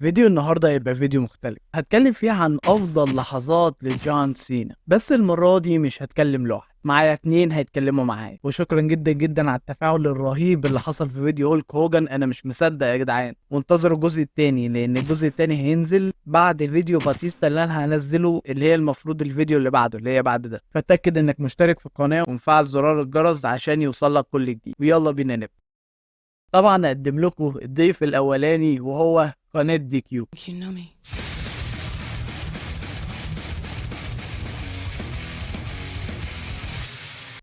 فيديو النهارده هيبقى فيديو مختلف، هتكلم فيه عن افضل لحظات لجون سينا، بس المره دي مش هتكلم لوحدي، معايا اتنين هيتكلموا معايا. وشكرا جدا جدا على التفاعل الرهيب اللي حصل في فيديو هولك هوجن. انا مش مصدق يا جدعان، وانتظروا الجزء التاني لان الجزء التاني هينزل بعد فيديو باتيستا اللي انا هنزله، اللي هي المفروض الفيديو اللي بعده اللي هي بعد ده. فتاكد انك مشترك في القناه ومفعل زرار الجرس عشان يوصلك كل جديد، ويلا بينا نبدا. طبعا اقدم لكم الضيف الاولاني وهو قناه دي كيو. You know me.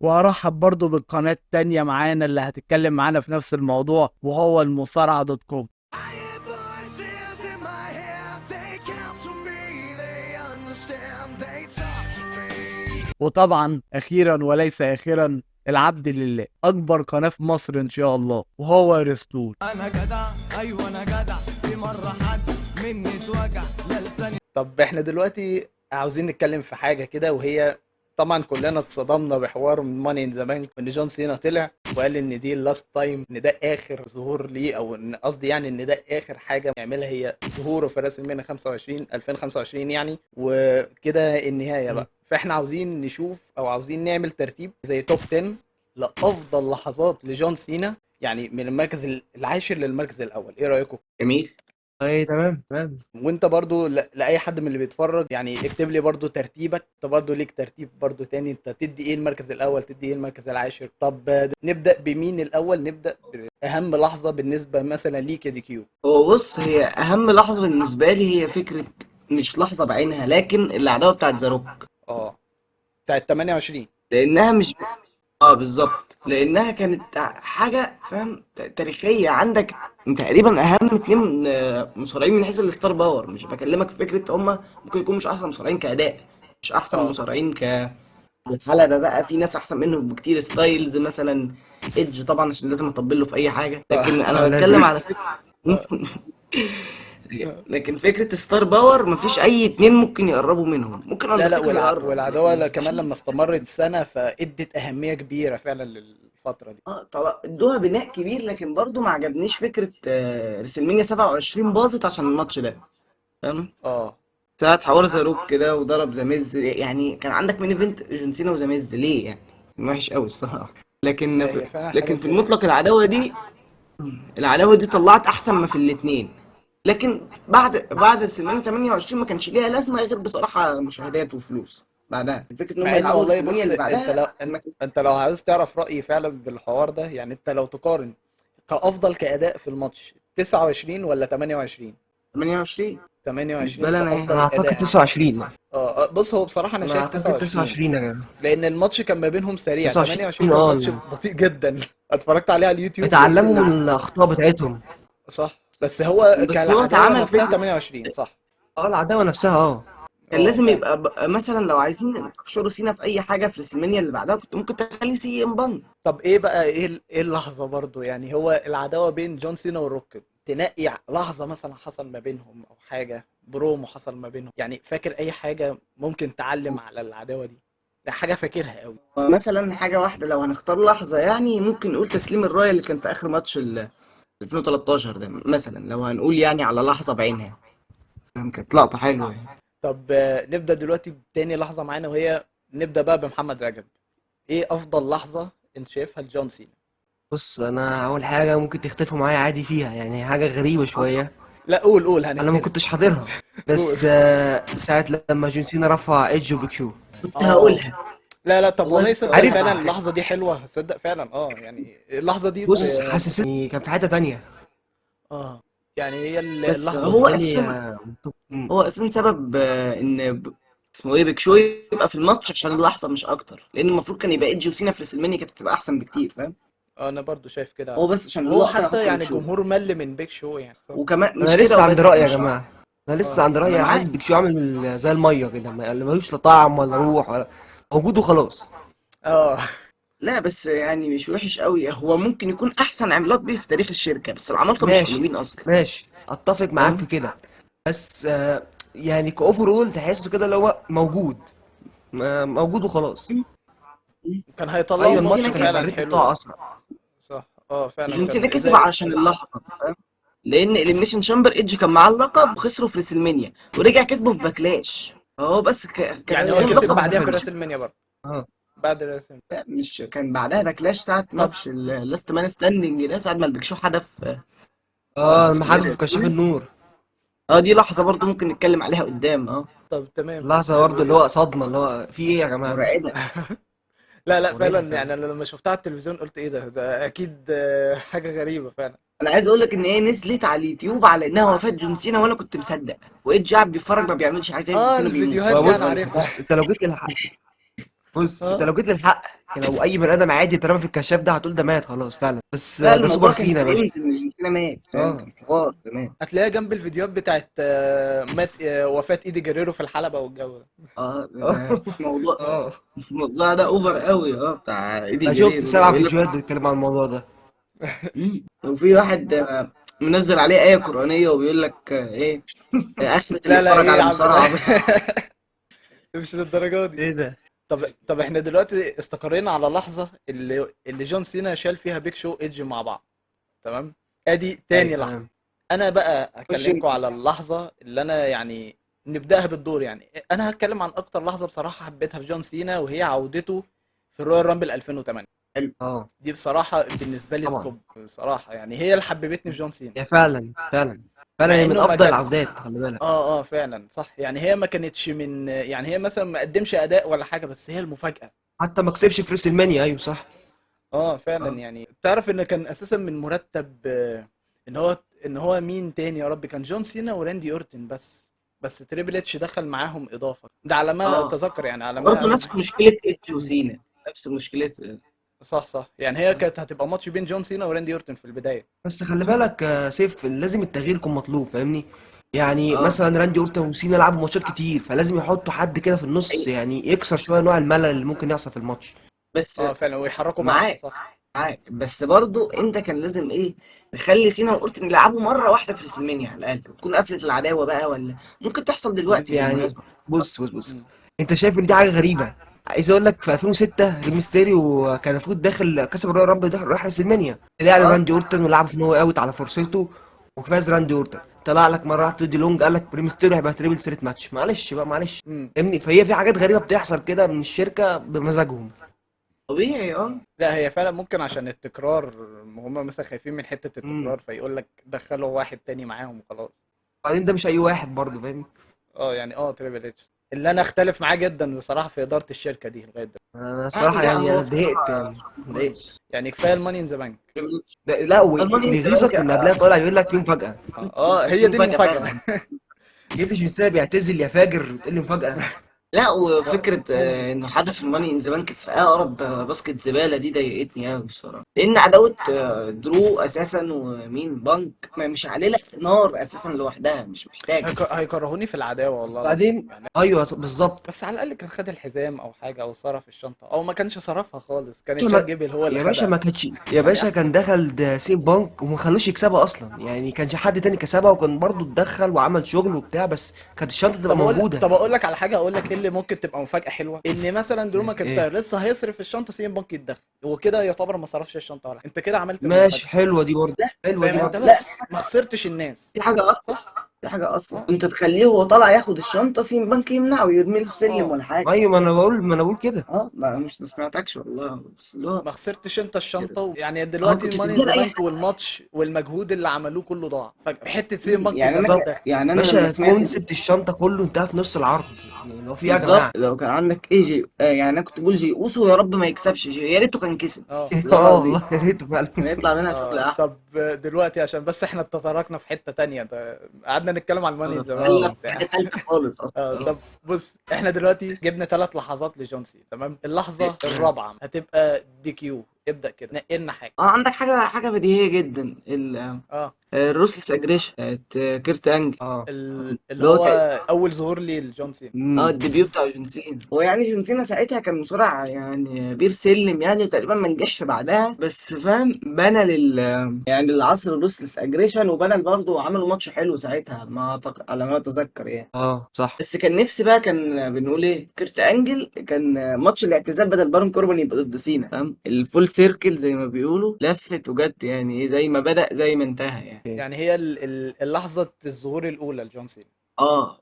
وارحب برضو بالقناة التانية معانا اللي هتتكلم معانا في نفس الموضوع وهو المصارعة دوت كوم. I hear voices in my head, they counsel me, they understand, they talk to me. وطبعا اخيرا وليس اخيرا العبد لله، اكبر قناة في مصر ان شاء الله، وهو رستول. انا جدع، ايوه انا جدع، في مرة حد مني اتوجع، لا لساني. طب احنا دلوقتي عاوزين نتكلم في حاجة كده، وهي طبعا كلنا اتصدمنا بحوار ماني ان ذا بانك، ان جون سينا طلع وقال ان دي اللاست تايم، ان ده اخر ظهور ليه، او ان قصدي يعني ان ده اخر حاجه يعملها هي ظهوره في راس المينا 25 2025 يعني، وكده النهايه بقى. فاحنا عاوزين نشوف او عاوزين نعمل ترتيب زي توب 10 لافضل لحظات لجون سينا، يعني من المركز العاشر للمركز الاول. ايه رايكم؟ جميل. اي تمام. وانت برضو لاي حد من اللي بيتفرج يعني اكتب لي برضو ترتيبك، انت برضو ليك ترتيب برضو تاني، انت تدي ايه المركز الاول، تدي ايه المركز العاشر. طب نبدا بمين الاول؟ نبدا باهم لحظه بالنسبه مثلا ليك يا دي كيو. هو بص، هي اهم لحظه بالنسبه لي هي فكره، مش لحظه بعينها، لكن العداوه بتاعت ذا روك. اه، بتاعت 28. لانها مش اه بالظبط، لانها كانت حاجه فاهم تاريخيه عندك. تقريبا اهم اتنين مصارعين من حيث الستار باور. مش بكلمك في فكره هما ممكن يكونوا مش احسن مصارعين كاداء، مش احسن اه مصارعين الحلبة بقى، في ناس احسن منهم بكتير. ستايلز مثلا، ايدج طبعا عشان لازم اطبل له في اي حاجه، لكن انا لازم. بتكلم على فكره. لكن فكره ستار باور مفيش اي اتنين ممكن يقربوا منهم. ممكن لا اندرتيكر يقرب لكن والعداوه كمان مستحيل. لما استمرت سنه فادت اهميه كبيره فعلا للفتره دي. اه طبعا ادوها بناء كبير، لكن برضو ما عجبنيش فكره ريسلمانيا 27 باظت عشان الماتش ده، فاهم؟ اه ساعة حوار ذا روك كده وضرب ذا ميز، يعني كان عندك مين ايفنت جون سينا وذا ميز ليه؟ يعني كان وحش قوي الصراحه. لا لكن هي فعلا حاجه لكن في تضايق. المطلق العداوه دي طلعت احسن ما في الاثنين. لكن بعد ريسلمانيا 28 ما كانش ليها لازمه غير بصراحه مشاهدات وفلوس. بعدها الفكره ان هم مع ان يلعبوا والله ريسلمانيا بص، اللي انت لو بعدها ما كان- انت لو عايز تعرف رايي فعلا بالحوار ده، يعني انت لو تقارن كافضل كاداء في الماتش 29 ولا 28؟ 28 بالنسبه 28 لي انا يعني. انا كافضل اعتقد اداء. 29. بص هو بصراحه انا انا شايف اعتقد 29 29 يا جماعه. لان الماتش كان ما بينهم سريع. 28 29 كان ماتش بطيء جدا. اتفرجت عليه على اليوتيوب لقيت اتعلموا ان من الاخطاء بتاعتهم. صح، بس هو بس هو كالعداوه اتعمل نفسها فكره، 28 صح. العداوه نفسها كان اه لازم فعلا. يبقى مثلا لو عايزين تحشروا سينا في اي حاجه في ريسلمانيا اللي بعدها كنت ممكن تخلي سي ام بان. طب ايه بقى، ايه اللحظه برضو، يعني هو العداوه بين جون سينا والروك، تنقي لحظه مثلا حصل ما بينهم او حاجه برومو حصل ما بينهم، يعني فاكر اي حاجه ممكن تعلم على العداوه دي؟ ده حاجه فاكرها قوي. مثلا حاجه واحده لو هنختار لحظه، يعني ممكن نقول تسليم الرايه اللي كان في اخر ماتش 2013 ده مثلا، لو هنقول يعني على لحظه بعينها. كانت لقطه حلوه يعني. طب نبدا دلوقتي بتاني لحظه معانا، وهي نبدا بقى بمحمد رجب. ايه افضل لحظه انت شايفها لجون سينا؟ بص، انا اول حاجه ممكن تختلفوا معايا عادي فيها، يعني حاجه غريبه شويه. لا قول انا ما هنحترم. كنتش حاضرها، قول. بس ساعه لما جون سينا رفع ايدج وبيك شو. كنت اه هقولها لا طب والله، والله كنت صدق هقولها. عارف، فعلا اللحظه دي حلوه، صدق فعلا يعني اللحظه دي بص حسستني كان في حته تانية. اه يعني هي بس اللحظه هو دي. بالنسبه لي اساسا مم. هو اساسا سبب ان اسمه ايه بيك شو يبقى في الماتش عشان اللحظه مش اكتر، لان المفروض كان يبقى ايدج وسينا في ريسلمانيا، كانت هتبقى احسن بكتير، فاهم؟ انا برضو شايف كده على هو فكره، بس عشان وهو اللقطه حتى هحط بيك يعني شو. الجمهور مل من بيك شو يعني صح. وكمان انا مش كده لسه عند وبس، رايي يا مش جماعه. انا لسه اه عند انا رايي، حاسس معاك. بيك شو عامل زي الميه كده، اللي ملوش لا طعم ولا روح ولا موجود وخلاص. اه لا بس يعني مش وحش قوي، هو ممكن يكون احسن عملاق دي في تاريخ الشركه، بس العمالقه مش ماشي حلوين اصلا، ماشي، اتفق معاك في فاهم؟ كده. بس يعني كاوفر اول تحسه كده اللي هو موجود، موجود وخلاص. كان هيطلعوا ايوه، جون الماتش سينا ماتش كان هيبقى فعلا كسب. الريت حلو. بتاعه اسرع. صح اه فعلا جون سينا كان كسب زي. عشان اللحظه، فاهم؟ لان اليمينيشن شامبر ايدج كان معاه اللقب وخسره في ريسلمانيا ورجع كسبه في باكلاش. هو بس يعني هو كسبان كسب لقب بعديها في ماتش. راس المنيا برضه. اه بعد راس المنيا. لا، مش كان بعدها باكلاش ساعة طب ماتش اللاست مان ستاندنج ده، ساعة ما البيك شو حدف اسمه ايه المحادثة ده في كشاف سينا. النور. دي لحظة برضو ممكن نتكلم عليها قدام. طب تمام. لحظة برضه اللي هو صدمة، اللي هو في ايه يا جماعة؟ مرعبة. لا لا مرعبة فعلا، فعلا. يعني انا لما شفتها على التلفزيون قلت ايه ده اكيد حاجه غريبه فعلا. انا عايز اقول لك ان هي نزلت على اليوتيوب على انها وفاة جون سينا وانا كنت مصدق، وايدج قاعد بيتفرج ما بيعملش حاجة، شايف جون اه سينا بيموت. الفيديوهات دي انا بص عارفها. بص انت لو جيت للحق، بص انت اه لو جيت للحق، لو اي بني ادم عادي اترمى في الكشاف ده هتقول ده مات خلاص فعلا، بس لا، ده سوبر الموضوع كان سينا يا باشا. ترند ان جون سينا مات، فاهم؟ اه كان حوار تمام. هتلاقيها جنب الفيديوهات بتاعت مات وفاة ايدي جريرو في الحلبة والجو ده. ده موضوع، اه الموضوع ده اوفر قوي، بتاع ايدي انا شفت جريرو ده 7 بيقول لك. فيديوهات بتتكلم عن الموضوع ده. وفي واحد منزل عليه آية قرآنية وبيقول لك ايه، آخرة اللي لا لا اتفرج ايه على يا عم ده. مصارعة مش للدرجة دي. ايه ده؟ طب احنا دلوقتي استقرينا على لحظة اللي جون سينا شال فيها بيك شو ايدج مع بعض. تمام. ادي ايوه تاني لحظة. تمام. انا بقى خش هكلمكم على اللحظة اللي انا يعني نبدأها بالدور. يعني انا هتكلم عن اكتر لحظة بصراحة حبيتها في جون سينا، وهي عودته في رويال رامبل 2008. اه دي بصراحة بالنسبة لي طبعا. التوب بصراحة، يعني هي اللي حببتني في جون سينا. هي فعلا فعلا فعلا مع هي من انه ما افضل كان العودات، خلي بالك. فعلا صح. يعني هي ما كانتش من، يعني هي مثلا ما قدمش اداء ولا حاجة، بس هي المفاجأة. حتى ما كسبش في ريس المانيا، ايوه صح. اه فعلا. اه يعني تعرف ان كان اساسا من مرتب ان هو مين تاني يا رب، كان جون سينا وراندي اورتن بس تريبل اتش دخل معاهم اضافة، ده على ما اه اتذكر، يعني على ما برضه اسمع. نفس مشكلة ايدج وسينا، نفس مشكلة. صح صح. يعني هي كانت هتبقى ماتش بين جون سينا وراندي اورتن في البداية. بس خلي بالك سيف، لازم التغيير يكون مطلوب، فاهمني؟ يعني اه مثلا راندي اورتون وسينا لعبوا ماتشات كتير، فلازم يحطوا حد كده في النص، أي- يعني يكسر شويه نوع الملل اللي ممكن يحصل في الماتش. بس اه فعلا، ويحركوا بعض معاك صح. بس برضه انت كان لازم ايه، تخلي سينا وأورتن يلعبوا مرة واحدة في ريسلمانيا على الأقل، تكون قفلة العداوة بقى، ولا ممكن تحصل دلوقتي يعني بالمناسبة. بص، مم. انت شايف ان دي حاجه غريبه؟ عايز اقول لك في 2006 ريمستيريو كان المفروض داخل كسب الرويال رامبل، ده راح ريسلمانيا، طلع له اه راندي اورتون ولعب في نو اوت على فرصته، وفاز راندي اورتون. طلع لك مره واحده تيدي لونج قال لك ريمستيريو هيبقى تريبل سيريت ماتش، معلش بقى معلش. مم. فاهمني؟ فهي في حاجات غريبه بتحصل كده من الشركه بمزاجهم. طبيعي. لا هي فعلا ممكن عشان التكرار، هم مثلا خايفين من حتة امم التكرار، فيقول لك دخلوا واحد تاني معاهم وخلاص. بعدين ده مش اي واحد برضه، فاهم؟ يعني تريبل اتش اللي انا اختلف معاه جدا بصراحة في إدارة الشركة دي لغاية دلوقتي. انا الصراحه لا يعني هو انا اتضايقت، بصراحة يعني اتضايقت. كويس. يعني كفاية الماني ان ذا بانك. لا لا، الماني ان واللي ذا بانك يغيظك ان قبلها طالع يقول لك في مفاجاه. هي في دي مفاجأة المفاجأة. فعلا. جبتش مثال يعتزل يا فاجر، تقول لي مفاجاه؟ لا، و- وفكرة انه حدث الماني ان ذا بانك في اقرب باسكت زبالة دي ضايقتني قوي الصراحة، لان عداوة درو اساسا ومين بانك مش عليها نار اساسا لوحدها، مش محتاجة. هيكرهوني في العداوة والله العظيم بعدين يعني. ايوه بالظبط. بس على الأقل كان خد الحزام أو حاجة، أو صرف الشنطة، أو ما كانش صرفها خالص، كان يا تشاد ما جيبل هو اللي يا باشا خدها. ما كانش، يا يعني باشا أحسن. كان دخل ده سين بانك وما خلوش يكسبها اصلا، يعني كانش حد تاني كسبها، وكان برضه اتدخل وعمل شغل وبتاع، بس كانت الشنطه تبقى موجوده. طب اقول لك على حاجه، اقول لك ايه اللي ممكن تبقى مفاجاه حلوه، ان مثلا درو ايه؟ ماكنتاير لسه هيصرف الشنطه، سي ام بانك يتدخل، وكده يعتبر ما صرفش الشنطه ولا حاجة. انت كده عملت ماشي، المفاجاه. حلوه دي برضه، حلوه دي فاهم انت، برضه. لا، بس ما خسرتش الناس. في حاجة أصلا، صح. في حاجة أصلا اه أنت تخليه هو طالع ياخد الشنطة، سين بنك يمنعه يرمي له السلم اه ولا حاجة. ايوه، ما انا بقول كده. ما سمعتكش والله، بس اللي هو ما خسرتش انت الشنطه يعني اه دلوقتي كنت ماني ان تديها ذا لأي بانك حد. والماتش والمجهود اللي عملوه كله ضاع فجاه حته سي ام بانك يعني يبقى بالظبط. متدخل. يعني أنا لما باشا سمعت دي، كونسبت الشنطه كله انتهى في نص العرض، يعني اللي هو في ايه يا بالظبط جماعه؟ لو كان عندك اي جي يعني أنا كنت بقول جي أوسو يا رب ما يكسبش، يا ريته كان كسب، اه والله اه والله العظيم يا ريته فعلا. كان يطلع منها شغل أحلى. طب دلوقتي عشان بس احنا تطرقنا في حته تانية، قعدنا نتكلم عن ماني ان ذا بانك قال لك اه حاجة وبتاع. تالتة خالص أصلا. طب بص، احنا دلوقتي جبنا 3 لحظات لجون سي، تمام. اللحظة تمام. الرابعة هتبقى دي كيو. ابدأ كده نقي لنا حاجة. عندك حاجة بديهية جدا، اه الروسلس اجريشن بتاعت كيرت انجل، اه اللي اللي هو هو اول ظهور لي لجون سينا. الديبيو بتاع جون سينا. هو يعني جون سينا ساعتها كان مصارع يعني بير سلم يعني، وتقريبا ما نجحش بعدها، بس فاهم بنى يعني للعصر الروسلس اجريشن، وبنى برضه عملوا ماتش حلو ساعتها على ما اتذكر يعني. اه صح. بس كان نفسي بقى، كان بنقول ايه، كيرت انجل كان ماتش الاعتزال بدل بارون كوربن يبقى ضد سينا، فاهم الفول سيركل زي ما بيقولوا، لفت وجت يعني ايه، زي ما بدأ زي ما انتهى يعني. يعني هي اللحظه الظهور الاولى لجون سينا.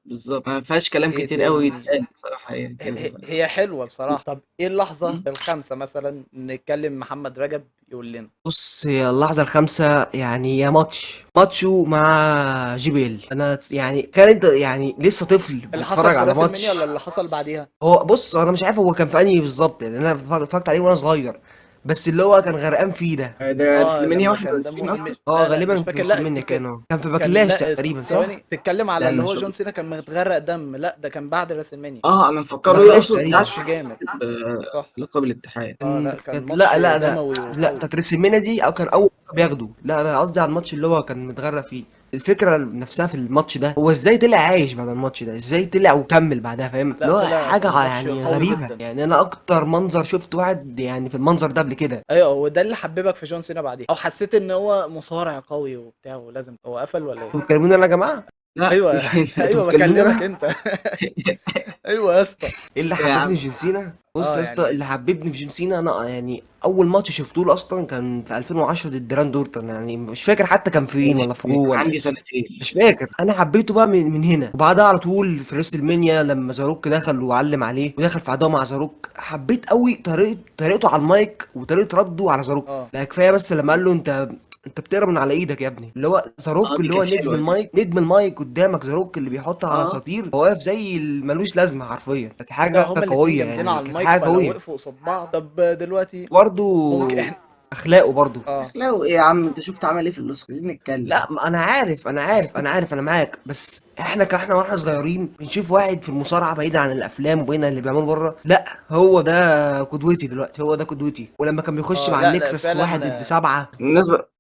بالظبط، ما فيهاش كلام ايه كتير قوي تاني؟ يتقال بصراحه، هي كده. هي حلوه بصراحه. طب ايه اللحظه مم. الخامسه مثلا؟ نتكلم محمد رجب يقول لنا. بص، هي اللحظة الخامسة يعني يا ماتشو مع جبيل. انا يعني كان انت يعني لسه طفل اللي حصل بتتفرج في على راس المنيا ماتش. ولا اللي حصل بعديها؟ هو بص، انا مش عارف هو كان في انهي بالظبط، يعني انا اتفرجت عليه وانا صغير، بس اللي هو كان غرقان فيه ده. ده اه سليمانيا لما كان 21 دمه اصلا. مش، لا لا مش غالبا في فاكر، لا السلمنيا كان في كان باكلاش لا تقريبا، صح؟ ثواني، تتكلم على لا اللي انا هو شوف. جون سينا كان متغرق دم؟ لا ده كان بعد راس المنيا. انا في مفكره باكلاش يقصد كان تقريبا. ساعه ماتش جامد. صح. لقب الاتحاد. اه لا كان كانت ماتش لا لا لا دموي لا، وقوي. بتاعت ريسلمينيا دي او كان اول لقب ياخده. لا انا قصدي على الماتش اللي هو كان متغرق فيه. الفكره نفسها في الماتش ده، هو ازاي طلع عايش بعد الماتش ده، ازاي طلع وكمل بعدها، فاهم؟ لا اللي هو طلع كان حاجه ماتش يعني قوي غريبه، جدا. يعني انا اكتر منظر شفت واحد يعني في المنظر ده قبل كده. ايوه هو ده اللي حببك في جون سينا بعديها، او حسيت ان هو مصارع قوي وبتاع ولازم هو قفل ولا ايه؟ انتوا بتكلموني انا يا جماعه؟ لا. ايوه انتوا ايوه بتكلموني بكلمك انا؟ انت. ايوه يا اسطى. ايه اللي يا حببني عم. في جون سينا؟ بص يا اسطى، يعني اللي حببني في جون سينا انا يعني اول ماتش شفته له اصلا كان في 2010 ضد راند اورتون، يعني مش فاكر حتى كان فين ولا في رو ولا عندي سنتين. مش فاكر. انا حبيته بقى من هنا، وبعدها على طول في ريس المنيا لما زاروك دخل وعلم عليه ودخل في عداوه مع زاروك. حبيت قوي طريقته على المايك وطريقه رده على زاروك. اه لا كفايه بس لما قال له انت بتقرا من على ايدك يا ابني، اللي هو زاروك دي اللي هو كانت نجم حلوه دي. المايك، نجم المايك قدامك زاروك اللي بيحط على اه اساطير، هو واقف زي ملوش لازمه حرفيا. كانت ايوه حاجه هما الاتنين قويه، جامدين يعني على كانت المايك، حاجه فلو قويه. وقفوا قصاد بعض. طب دلوقتي برضو ممكن احنا اخلاقه برضو. اه لو ايه يا عم، انت شفت عمل ايه في الاوسكار؟ عايزين نتكلم. لا ما انا عارف انا معاك، بس احنا واحنا صغيرين بنشوف واحد في المصارعه بعيد عن الافلام وبين اللي بيعملوه بره. لا هو ده قدوتي دلوقتي، هو ده قدوتي. ولما كان بيخش اه مع لا لا النكسس فعلا. واحد ضد سبعة.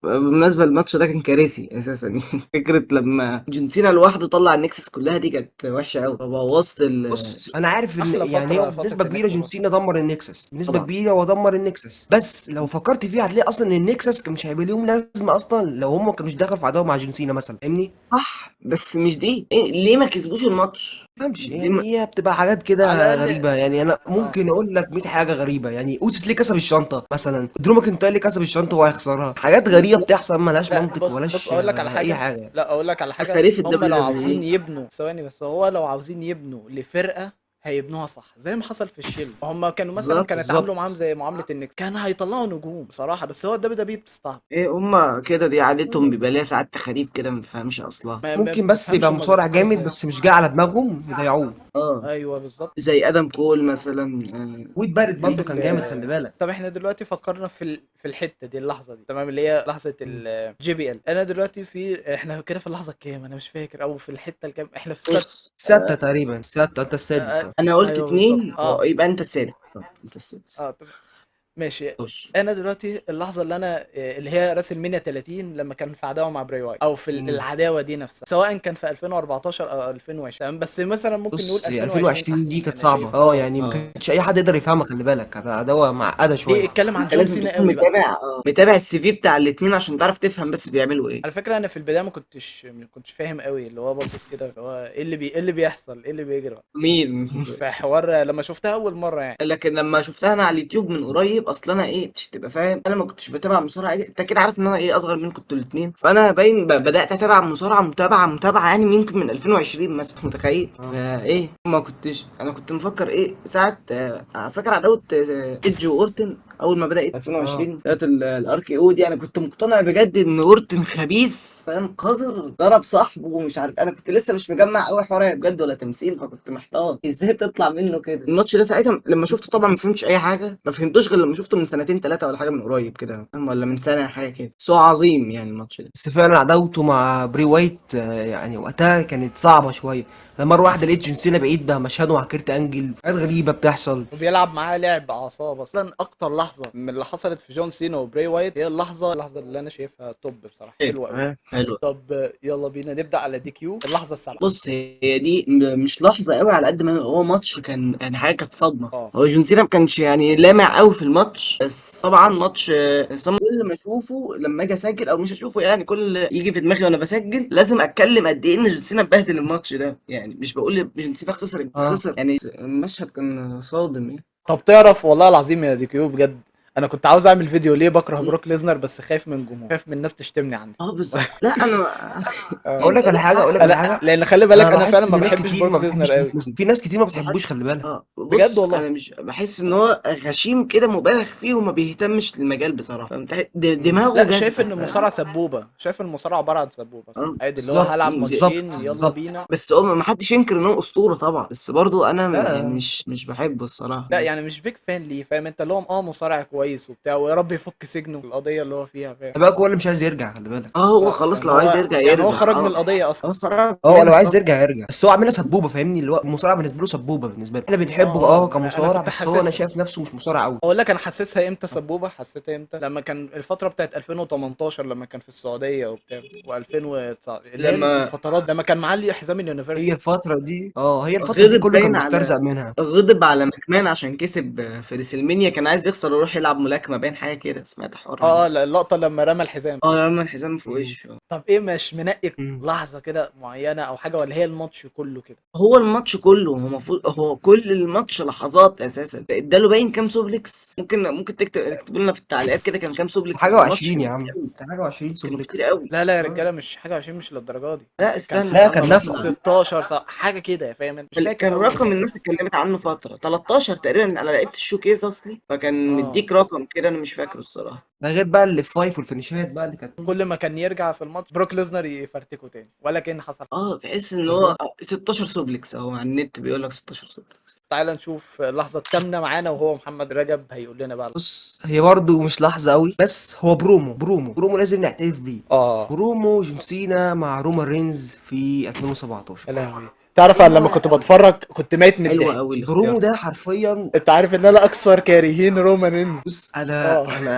بالمناسبة الماتش ده كان كارثي اساسا. فكرة لما جون سينا لوحده طلع النكسس كلها دي كانت وحشة قوي، فبوظت بص انا عارف ان احلى يعني هو فتره بنسبه كبيره جون النكسس. سينا دمر النكسس، بنسبه طبعا. كبيره هو دمر النكسس، بس لو فكرت فيها هتلاقي اصلا ان النكسس كان مش هيبقى ليهم لازمه اصلا لو هم ما كانوش دخلوا في عداوه مع جون سينا مثلا، فاهمني؟ صح، بس مش دي ليه ما كسبوش الماتش؟ فهمش، ليه ما... يعني هي بتبقى حاجات على كده الاقل غريبة. يعني أنا اه ممكن أقول لك 100 حاجة غريبة، يعني أوتس ليه كسب الشنطة مثلا، درو ماكنتاير ليه كسب الشنطة وهيخسرها. حاجات غريبة بتحصل ملهاش لا منطق بص ولاش اقول لك على أي حاجه، حاجة. لا اقول لك على حاجه. الفريق في هم الدبليو لو دبليو عاوزين اي. يبنوا، ثواني بس، هو لو عاوزين يبنوا لفرقه هيبنوها صح زي ما حصل في الشيل. هم كانوا مثلا بالظبط. كانوا اتعاملوا معاهم بالظبط. زي معامله النكس، كان هيطلعوا نجوم بصراحه. بس هو الدبليو دبليو بتستعب. هما كده، دي عادتهم، بيبقى ليها ساعات تخاريف كده ما بفهمش اصلها. ما ممكن بس بتفهمش يبقى هم مصارع بيفكروا جامد ازاي. بس مش جاي على دماغهم يضيعوه. اه ايوه بالظبط. زي ادم كول مثلا. ويد بارد الناس برضه كان جامد، خلي اللي بالك. طب احنا دلوقتي فكرنا في في الحته دي، اللحظه دي تمام، اللي هي لحظه الجي بي ال. انا دلوقتي في، احنا كده في اللحظه الكام؟ انا مش فاكر، او في الحته الكام؟ احنا في الست. بص، ستة تقريبا، ستة، أنت السادس. انا قلت ايوه بالظبط اتنين، يبقى انت السادس. انت السادس. اه طب ماشي. خش. انا دلوقتي اللحظه اللي انا اللي هي راس المنيا 30 لما كان في عداوه مع براي وايت، او في مم. العداوه دي نفسها، سواء كان في 2014 او 2020 تمام، بس مثلا ممكن نقول بص هي 2020 2020 دي احسن. كانت انا صعبة، شايف يعني ما اه كانش أي حد يقدر يفهمها، خلي بالك كانت عداوة معقدة ليه؟ شوية. اتكلم عن انت جون لازم سينا تكون قوي بقى. متابع السي في بتاع الاتنين عشان تعرف تفهم بس بيعملوا ايه. على فكره انا في البدايه ما كنتش فاهم قوي، اللي هو باصص كده، اللي هو ايه اللي بيحصل، ايه اللي بيجرى مين؟ في حوار لما شفتها اول مره يعني. لكن لما شفتها انا على اليوتيوب من قريب، اصل انا مش تبقى فاهم، انا ما كنتش بتابع مصارعه عادي، انت كده عارف ان انا اصغر منكم انتوا الاثنين، فانا باين بدات اتابع مصارعه متابعه يعني يمكن من 2020 مثلا. متخيل؟ ما كنتش، انا كنت مفكر ساعه فاكر عداوه ايدج واورتن اول ما بدات اه 2020 بتاعت الارك او دي، انا كنت مقتنع بجد ان اورتن خبيث فاهم، قذر، ضرب صاحبه ومش عارف، انا كنت لسه مش مجمع قوي حوار بجد ولا تمثيل، فكنت محتار ازاي تطلع منه كده. الماتش ده ساعتها لما شفته طبعا ما فهمتش اي حاجه، ما فهمتوش غير لما شفته من سنتين ثلاثه ولا حاجه، من قريب كده ولا من سنه حاجه كده، بس هو عظيم يعني الماتش ده. بس فعلا عداوته مع بري وايت يعني وقتها كانت صعبة شوية. أنا مرة واحدة لقيت جون سينا بعيد ده مشهده مع كيرت أنجل، حاجات غريبة بتحصل. وبيلعب معاه لعب اعصاب. اصلا اكتر لحظه من اللي حصلت في جون سينا وبراي وايت هي اللحظه اللي انا شايفها توب بصراحه، حلو. حلوه قوي. حلو. طب يلا بينا نبدا على دي كيو اللحظه السابعه. بص، هي دي مش لحظة قوي على قد ما هو ماتش، كان يعني حاجة كانت صدمة. اه هو جون سينا ما كانش يعني لامع قوي في الماتش، بس طبعا ماتش كل ما اشوفه لما اجي اسجل او مش اشوفه، يعني كل اللي يجي في دماغي وانا بسجل لازم اتكلم قد ايه ان جون سينا بهدل الماتش ده، يعني مش بقول جون سينا خسر اه خسر، يعني المشهد كان صادم يعني. طب تعرف والله العظيم يا دي كيو بجد، انا كنت عاوز اعمل فيديو ليه بكره بروك ليزنر، بس خايف من الجمهور، خايف من الناس تشتمني عندي. بالظبط. لا انا اقول لك على حاجه، اقول لك على حاجه. لان خلي بالك انا انا لاحظت فعلا ما ان ناس بحبش كتير ما بروك ليزنر بتحبش قوي. في ناس كتير ما بتحبوش، خلي بالك. بجد بص والله. انا مش بحس ان هو غشيم كده مبالغ فيه وما بيهتمش للمجال بصراحه، فاهم؟ دماغه لا، شايف جاذبه، ان فاهم؟ المصارعه سبوبه، شايف المصارعه عباره عن سبوبه اصلا اه عادي، اللي هو بالظبط هلعب ماتشين بالظبط يلا بالظبط. بينا. بس هو ما حدش ينكر ان هو اسطوره طبعا، بس برضو انا يعني لا مش بحبه الصراحه. لا يعني مش بيك فان ليه، فاهم انت؟ اللي هو مصارع كويس وبتاع، ويا رب يفك سجنه القضيه اللي هو فيها، فاهم؟ خلي بالك هو اللي مش عايز يرجع، خلي بالك. هو خلاص يعني لو عايز هو يرجع يعني هو يرجع. خرج من القضيه اصلا. خرج اه لو منها عايز يرجع يرجع، بس هو عاملها سبوبه، فاهمني؟ اللي هو المصارعه بالنسبه له سبوبه، بالنسبه له احنا بنحبه انا كمصارع، كنت بس هو انا حاسسها. شايف نفسه مش مصارع قوي. اقول لك انا حاسسها امتى سبوبه، حسيتها امتى لما كان الفتره بتاعت 2018 لما كان في السعوديه وبتاع، و2019 اللي هي لما الفترات لما كان معلي حزام هي اليونيفرسال. الفتره دي هي الفتره دي غضب كله كان باين على مسترزق منها. غضب على ماكمان عشان كسب في ريسلمانيا، كان عايز يخسر ويروح يلعب ملاكمه، باين حاجه كده، سمعت حوار عن اللقطه لما رمى الحزام. لما الحزام في مم. وشه. طب ايه، مش منقي مم. لحظه كده معينه او حاجه، ولا هي الماتش كله كده؟ هو الماتش كله، هو المفروض هو كل الماتش لحظات اساسا، اداله باين كام سوبلكس، ممكن تكتب لنا في التعليقات كده كان كام سوبلكس حاجه في و20 الماتش. يا عم، كان حاجه و20 كانوا كتير سوبلكس. قوي. لا لا يا رجاله، مش حاجه عشان مش للدرجه دي. لا كان استنى لا استنى كان الله نفخ. يرحمه. 16 حاجه كده، فاهم انت؟ مش فاكر كان قوي رقم بالظبط. الناس اتكلمت عنه فترة 13 تقريبا، انا لعبت الشوكيز اصلي، فكان اه مديك رقم كده انا مش فاكره الصراحة. ده غير بقى اللي في فايف والفينيشات بقى اللي كانت. كل ما كان يرجع في الماتش بروك ليزنر يفرتكه تاني، ولا كأن حصل. تحس ان هو بالظبط. 16 سوبلكس، اهو على النت بيقول لك 16 سوبلكس. تعال نشوف اللحظه الثامنه معانا، وهو محمد رجب هيقول لنا بقى. بص هي برضه مش لحظه قوي، بس هو برومو لازم نعترف بيه. اه برومو جون سينا مع رومان رينز في 2017. يا لهوي، تعرف انا لما كنت بتفرج كنت ميت من حلوة الضحك. قوي الاختيار. برومو ده حرفيا. انت عارف ان انا اكثر كارهين رومان رينز. بص اه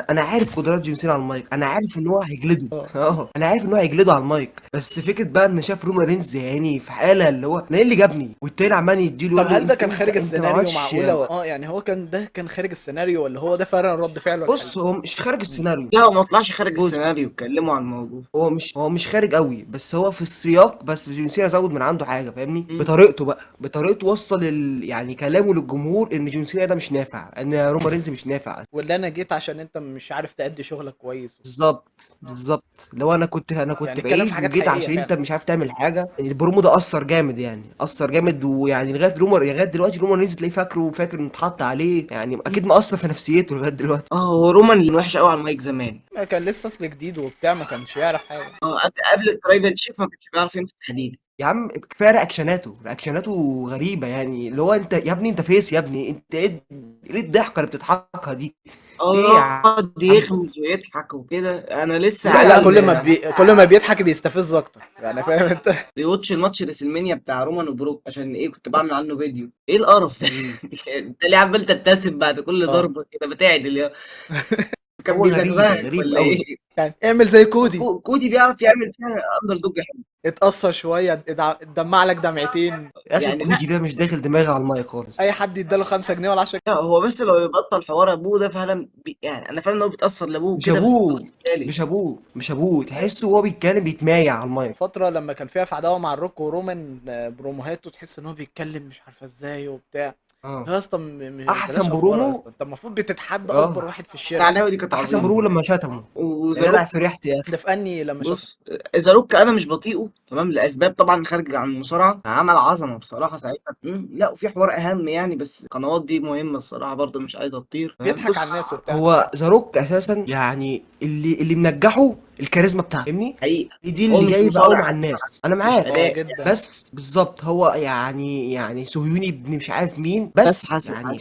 انا عارف قدرات جون سينا على المايك، انا عارف ان هو هيجلده. اه انا عارف ان هو هيجلده على المايك، بس فكره بقى ان شاف رومان رينز يعني في حاله اللي هو انا ايه اللي جابني، والتاني عمال يديله طب يقول له هل ده انت كان انت خارج انت ما السيناريو عملتش. معقوله يعني هو كان خارج السيناريو، ولا هو ده فعلا رد فعله بص الحقيقي؟ هو مش خارج السيناريو. لا هو ما طلعش خارج بص السيناريو، اتكلموا عن الموضوع. هو مش خارج قوي، بس هو في السياق، بس جون سينا زود من عنده حاجه، فاهمني؟ مم. بطريقته وصل يعني كلامه للجمهور ان جون سينا ده مش نافع، ان رومان رينز مش نافع. ولا انا جيت عشان انت مش عارف تأدي شغلك كويس؟ بالظبط لو انا كنت يعني اتكلم في بعيد حاجات وجيت حقيقيه عشان انت فعلا. مش عارف تعمل حاجه. البرومو ده اثر جامد، يعني اثر جامد، ويعني لغايه دلوقتي رومان رينز تلاقيه فاكر انه اتحط عليه، يعني اكيد مأثر في نفسيته لغايه دلوقتي. هو رومان اللي وحش قوي على المايك زمان. كان لسه اصل جديد وبتاع، ما كانش يعرف حاجه. قبل الترايبل شيف ما كانش بيعرف يمسك حديد. يا عم كفايه رياكشناته غريبه، يعني اللي هو انت يا ابني انت فيس يا ابني، انت ايه الضحكه اللي بتضحكها دي؟ ليه يا يقعد عم؟ يخمس ويضحك وكده، انا لسه لا لا، عامل كل ما بيضحك بيستفز اكتر، يعني فاهم انت؟ ريواتش الماتش ريسلمانيا بتاع رومان وبروك، عشان ايه كنت بعمل عنه فيديو، ايه القرف ده؟ مم. انت ليه عمال تبتسم بعد كل اه ضربه كده بتعدل يا كان هو بيزغزغك غريب ولا قوي. ايه؟ يعني اعمل زي كودي، كودي بيعرف يعمل فيها اندر دوج حلو. اتأثر شويه، اتدمع لك دمعتين. يا اخي يعني لا كوجي ده مش داخل دماغي على المايك خالص. اي حد يداله 5 جنيه ولا 10 لا، هو بس لو يبطل حوار ابوه ده فعلا يعني انا فعلا ان هو بيتاثر لابوه مش وكده، بس ابوه الشخص التالي. مش ابوه تحسه وهو بيتكلم بيتمايع على المايك. فترة لما كان فيها في عداوة مع الروك ورومان، بروموهاته تحس ان هو بيتكلم مش عارفة ازاي وبتاع. اه لا يا اسطى، بلاش احسن افوره يا برومو. اسطى، انت المفروض بتتحدى اه اكبر واحد في الشركة. العداوه دي كانت احسن عظيمه. برومو لما شتمه. يا جدع وزاروك، في ريحتي يا اخي. ده في اني لما شاف. بص، زاروك انا مش بطيئه تمام لاسباب طبعا خارجه عن المصارعه، عمل عظمه بصراحه ساعتها. لا وفي حوار اهم يعني، بس القنوات دي مهمه الصراحه برضه، مش عايزه تطير، تمام؟ بيضحك على بص، الناس وبتاع. هو زاروك اساسا يعني اللي منجحه الكاريزما بتاعته، فاهمني؟ حقيقه دي هو اللي مش جايبه قوي مصارع، مع الناس، انا مش معاك. اه اداء. جدا. بس بالظبط هو يعني صهيوني ابن مش عارف مين، بس بس يعني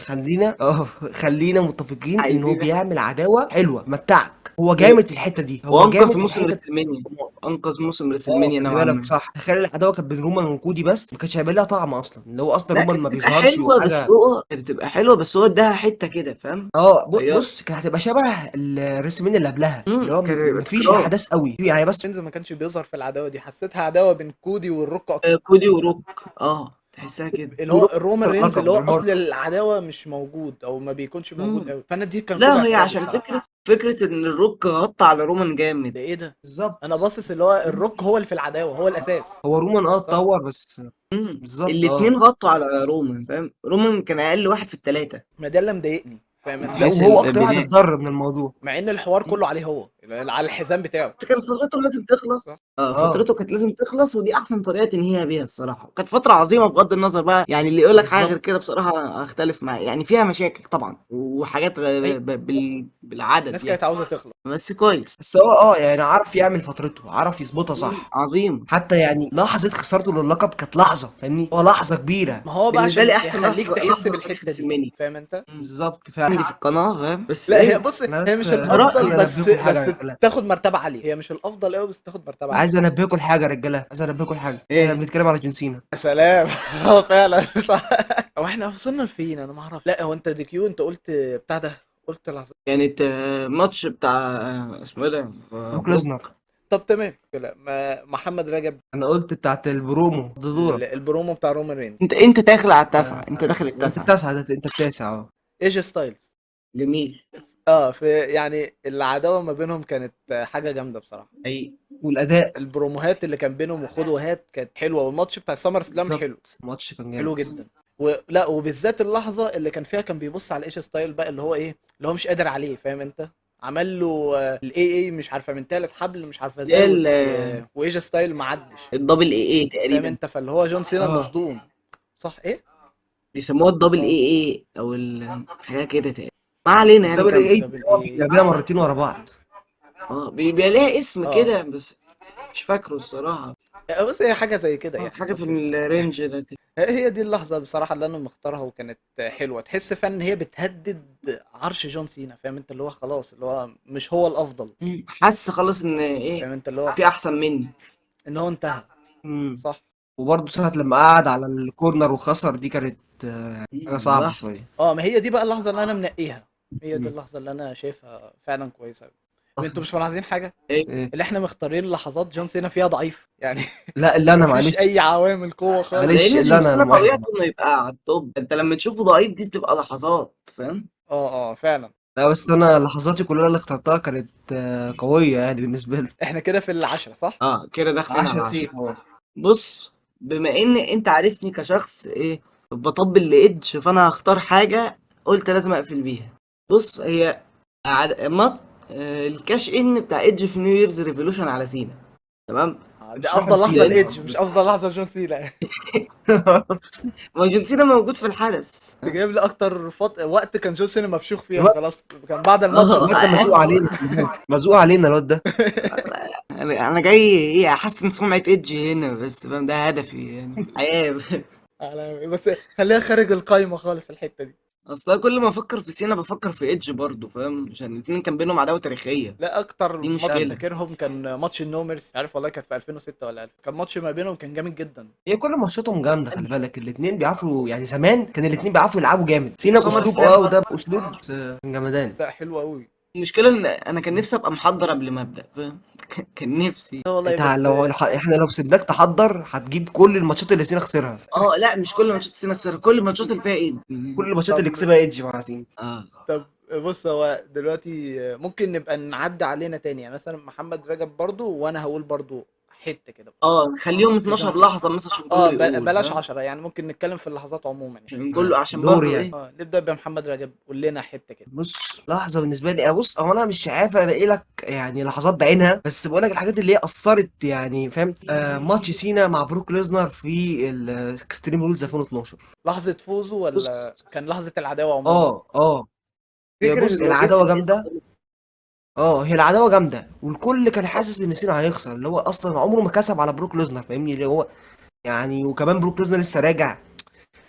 خلينا متفقين ان هو عايزين احنا بيعمل عداوه حلوه متعك. هو جامد في الحته دي، هو وانقذ جامد في موسم الحته. ريسلمانيا، انقذ موسم ريسلمانيا خلي نوعا بالك ما. صح، تخيل العداوه كانت بين رومان وكودي بس ما كانش هيبقى لها طعم اصلا، اللي هو اصلا لا رومان كانت ما هتبقى بيظهرش حلوه، بس وحاجه. هو كانت هتبقى حلوه بس هو اداها حته كده، فاهم؟ غيرها. بص كانت هتبقى شبه الريسمين اللي قبلها، اللي هو كانت هتبقى مفيش تكرار. احداث قوي يعني بس. بنز ما كانش بيظهر في العداوة دي، حسيتها عداوة بين كودي والروك اكتر. كودي وروك، تحسها كده. اللي هو وروك الرومان رينز اللي اللقب هو اصل والماركه. العداوة مش موجود او ما بيكونش موجود مم. قوي، فانا دي كان كل لا هي اعتراضي عشان بصراحة. فكرة ان الروك غطى على رومان جامد. ده ايه ده؟ بالظبط. انا باصص اللي هو الروك هو اللي في العداوة، هو الاساس. هو رومان صح. اتطور بس. بالظبط الاتنين غطوا على رومان، فاهم؟ رومان كان اقل واحد في التلاتة. ما ده اللي مضايقني، فاهم انت؟ لا حيث وهو اكتر واحد البداية. اتضرر من الموضوع. مع ان الحوار كله عليه هو، على الحزام بتاعه. بس كانت فترته لازم تخلص. صح. اه فترته كانت لازم تخلص، ودي احسن طريقه تنهيها بيها الصراحه. كانت فتره عظيمه بغض النظر بقى، يعني اللي يقول لك حاجه غير بالظبط. كده بصراحه اختلف معاه. يعني فيها مشاكل طبعا وحاجات اي بالعدد الناس يعني، كانت عاوزه تخلص. بس كويس. بس هو يعني عرف يعمل فترته، عرف يظبطها صح. عظيم. حتى يعني لحظة خسارته للقب كانت لحظة، فاهمني، هو لحظة كبيرة. ما هو بقى بالنسبه عشان لي احسن يخليك لحظه تحس لحظه في بالحته دي، سيماني. فاهم انت؟ بالظبط عندي فعلا. في القناه فاهم، بس لا هي ايه. بص، انا هي بس مش الافضل، عايز بس انبهكم حاجة يا بس رجالة. تاخد مرتبه عاليه. هي مش الافضل قوي، بس تاخد مرتبه عاليه. عايز انبهكم حاجة يا رجالة، عايز انبهكم حاجة، احنا ايه بنتكلم على جون سينا. يا سلام. اه فعلا صح. هو احنا وصلنا لفين؟ انا ما اعرف. لا هو انت دي كيو، انت قلت بتاع ده، قلت لحظه. كانت ماتش بتاع اسمه ايه ده، بروك ليزنر. بروك. طب تمام كده. محمد رجب. انا قلت بتاعت البرومو ده دورك. البرومو بتاع رومان رينز. انت داخل على التاسعه، انت داخل انت التاسعه. التاسعة، ده انت التاسع اهو. ايجي ستايلز. جميل. اه في يعني العداوه ما بينهم كانت حاجه جامده بصراحه. اي. والاداء. البروموهات اللي كان بينهم وخد وهات كانت حلوه، والماتش بتاع سمر سلام حلو. بالظبط الماتش كان حلو جامد. جدا. ولا وبالذات اللحظه اللي كان فيها كان بيبص على ايش ستايل بقى، اللي هو ايه، اللي هو مش قادر عليه، فاهم انت؟ عمل له الاي مش عارفه من تالت حبل مش عارفه اللي ازاي، هي وايجا ستايل ما عدش. الدبل اي فاهم تقريبا. انت؟ فاللي هو جون سينا اه مصدوم. صح ايه؟ بيسموها الدبل اه اي او حاجه كده تقريبا. ما علينا يعني، الدبل كمل. اي دبل هو اي. بيعملها مرتين ورا بعض. اه بيبقى ليها اسم اه كده بس مش فاكره الصراحه. بس هي حاجه زي كده يعني. حاجه في الرينج ده كده. هي دي اللحظه بصراحه اللي انا مختارها، وكانت حلوه. تحس فعلا ان هي بتهدد عرش جون سينا، فاهم انت؟ اللي هو خلاص، اللي هو مش هو الافضل. حاسس خلاص ان ايه، فاهم انت؟ اللي هو في احسن مني. ان هو انتهى. امم صح. وبرضه ساعة لما قعد على الكورنر وخسر دي كانت حاجة صعبة لحظه. شوية. اه ما هي دي بقى اللحظه اللي انا منقيها. هي دي مم. اللحظه اللي انا شايفها فعلا كويسه. انتوا مش ملاحظين حاجه؟ ايه. ايه. اللي احنا مختارين لحظات جون سينا فيها ضعيف يعني. لا اللي انا مفيش معلش، اي عوامل قوه خالص. معلش لان اللي جون انا سينا مؤاخذة طبيعته بقى. انه يبقى على التوب، انت لما تشوفه ضعيف دي بتبقى لحظات فاهم. اه فعلا. لا بس انا لحظاتي كلها اللي اخترتها كانت قوية يعني بالنسبة لي. احنا كده في العشرة صح؟ اه كده داخلين على 10 10. سيف اهو. بص، بما ان انت عارفني كشخص ايه بطبل لايدج، فانا هختار حاجه قلت لازم اقفل بيها. بص هي مط الكاش ان بتاع ايدج في نيو ييرز ريفولوشن على سينا. تمام. دي اشرح افضل لي لحظه سينا دي. لايدج، مش افضل لحظه لجون سينا. ما جون سينا موجود في الحدث. انت جايب لي اكتر وقت كان جون سينا مفشوخ فيها الواد خلاص. كان بعد الماتش اه الواد ده مزوق بالظبط. علينا، خلي بالك. مزوق علينا الواد ده. انا جاي ايه احسن سمعه ايدج هنا بس فاهم، ده هدفي يعني في الحياه. بس خليها خارج القايمه خالص الحته دي. اصلا كل ما افكر في سينا بفكر في ايدج برضه فاهم، عشان الاتنين كان بينهم عداوه تاريخيه. لا اكتر دي ماتش مشكله. فاكرهم كان ماتش النومرز، عارف والله كانت في 2006 ولا 1000. كان ماتش ما بينهم كان جامد جدا. هي كل ماتشاتهم جامده، خلي بالك الاتنين بيعرفوا يعني، زمان كان الاتنين بيعرفوا يلعبوا جامد، سينا سمر باسلوب سلام. وده باسلوب كان جمدان. لا حلو قوي. المشكله ان انا كان نفسي ابقى محضر قبل ما ابدا فاهم. كان نفسي. لا والله انت بس. احنا لو سيبناك تحضر هتجيب كل الماتشات اللي سينا خسرها. اه لا مش كل ماتشات سينا خسرها، كل الماتشات اللي فيها ايد. كل الماتشات اللي طب كسبها ايدج مع سينا. طب بص، هو دلوقتي ممكن نبقى نعدي علينا تاني، يعني مثلا محمد رجب برضو، وانا هقول برضو حته كده خليهم في جون 12 سينا. لحظه مثلا عشان كله يقول بلاش فاهم. 10، يعني ممكن نتكلم في اللحظات عموما يعني. عشان كله عشان دوري برضه يعني. ايه. نبدا بمحمد رجب، قول لنا حته كده. بص لحظه بالنسبه لي، بص هو انا مش عارف الاقي لك يعني لحظات بعينها، بس بقول لك الحاجات اللي هي اثرت يعني فاهم. ماتش سينا مع بروك ليزنر في الاكستريم رولز 2012. لحظه فوزه بص ولا كان لحظه العداوه عموما؟ هي فكرة بص انه جبت العداوه جامده. هي العداوه جامده والكل كان حاسس ان سينا هيخسر، اللي هو اصلا عمره ما كسب على بروك ليزنر فاهمني، اللي هو يعني وكمان بروك ليزنر لسه راجع،